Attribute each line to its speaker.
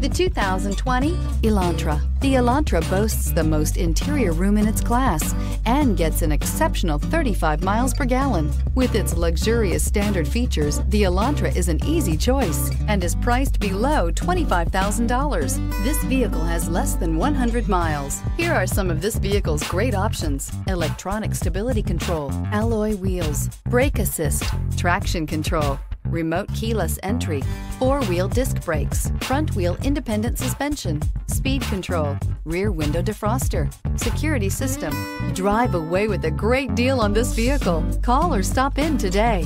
Speaker 1: The 2020 Elantra. The Elantra boasts the most interior room in its class and gets an exceptional 35 miles per gallon. With its luxurious standard features, the Elantra is an easy choice and is priced below $25,000. This vehicle has less than 100 miles. Here are some of this vehicle's great options: electronic stability control, alloy wheels, brake assist, traction control, remote keyless entry, four-wheel disc brakes, front-wheel independent suspension, speed control, rear window defroster, security system. Drive away with a great deal on this vehicle. Call or stop in today.